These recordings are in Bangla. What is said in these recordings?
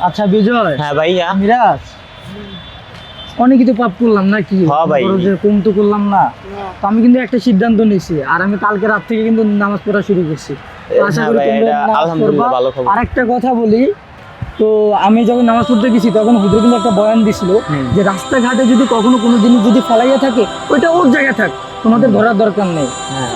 আচ্ছা বিজয়। হ্যাঁ ভাইয়া। মিরাজ, অনেক কিছু পাপ করলাম নাকি? হ্যাঁ ভাই। কম তো করলাম না। তো আমি কিন্তু একটা সিদ্ধান্ত নিয়েছি, আর আমি কালকে রাত থেকে কিন্তু নামাজ পড়া শুরু করছি। তো আশা হ্যাঁ করি ভাই, তোমরা এটা নামাজ আলহামদুলিল্লাহ পড়বা। ভালো খবর। আর একটা কথা বলি, তো আমি যখন নামাজ পড়তে গেছি তখন হুজুর কিন্তু একটা বয়ান দিছিল যে রাস্তাঘাটে যদি কখনো কোনো জিনিস যদি ফেলাইয়া থাকে ওইটা ওর জায়গায় থাক, তোমাদের ধরার দরকার নেই।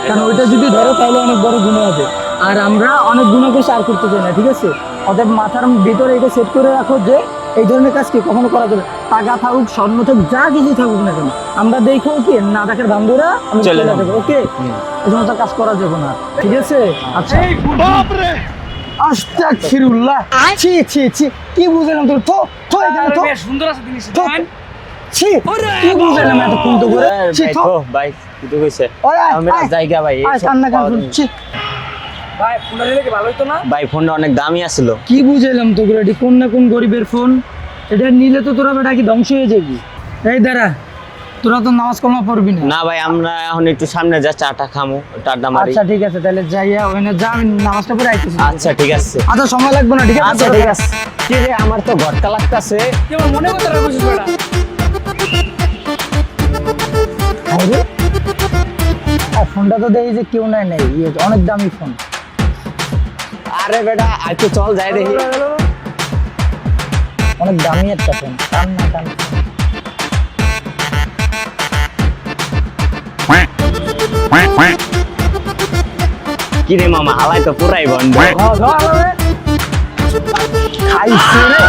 কারণ ওইটা যদি ধরো তাহলে অনেক বড় গুনাহ হবে, আর আমরা অনেক গুনাহ করছি আর করতে চাই না, ঠিক আছে? অতএব মাথার ভিতরে এটা সেট করে রাখো যে এই ধরনের কাজ কি কখনো করা যাবে। টাকা থাকুক, স্বর্ণ থাকুক, যা কিছু থাকুক না কেন, আমরা দেখো কি না দেখার বান্ধবরা আমি চলে চলে যাবো। যাবো। ওকে, এই সমস্ত কাজ করা যাবে না, ঠিক আছে? আচ্ছা। আস্তাগফিরুল্লাহ। ছি ছি ছি, কি বুঝলাম তোর? থো থো এখানে থো। সুন্দর আছে জিনিস। থো। ছি, কি বুঝলাম এত কোন তো করে? ছি ভাই থো। তো ভাই কিছু কইছে ওই আয়, আমি আয়। জায়গা ভাই আয়, কান্না কান্না ছি। ভাই ফোনটা দিলে কি ভালো হতো না? ভাই ফোনটা অনেক দামি আছিল। কি বুঝাইলাম তো করে? এটি কোন না কোন গরিবের ফোন, এটা নিলে তো তোরা বেটা কি ধ্বংস হয়ে যাবি। এই দাঁড়া, তোরা তো নামাজ কালাম পড়বি না। না ভাই আমরা এখন একটু সামনে যা চাটা খামু, টাটা মারি। আচ্ছা ঠিক আছে, তাহলে যাইয়া ওখানে যা, আমি নামাজটা পড়ে আইতেছি। আচ্ছা ঠিক আছে। আচ্ছা সময় লাগবে না, ঠিক আছে? আচ্ছা ঠিক আছে। কি রে আমার তো ঘটকা লাগতাছে। কি আমার মনে কথা রাখছিস বেটা? আরে, আর ফোনটা তো দেখি যে কেউ নাই নাই, অনেক দামি ফোন। আরে বেটা আর তো চল যাই দেখি। অনেক দামি একটা ফোন, টান না টান। কি রে মামা হালাই তো পুরাই বন্ধ। খাইছে রে।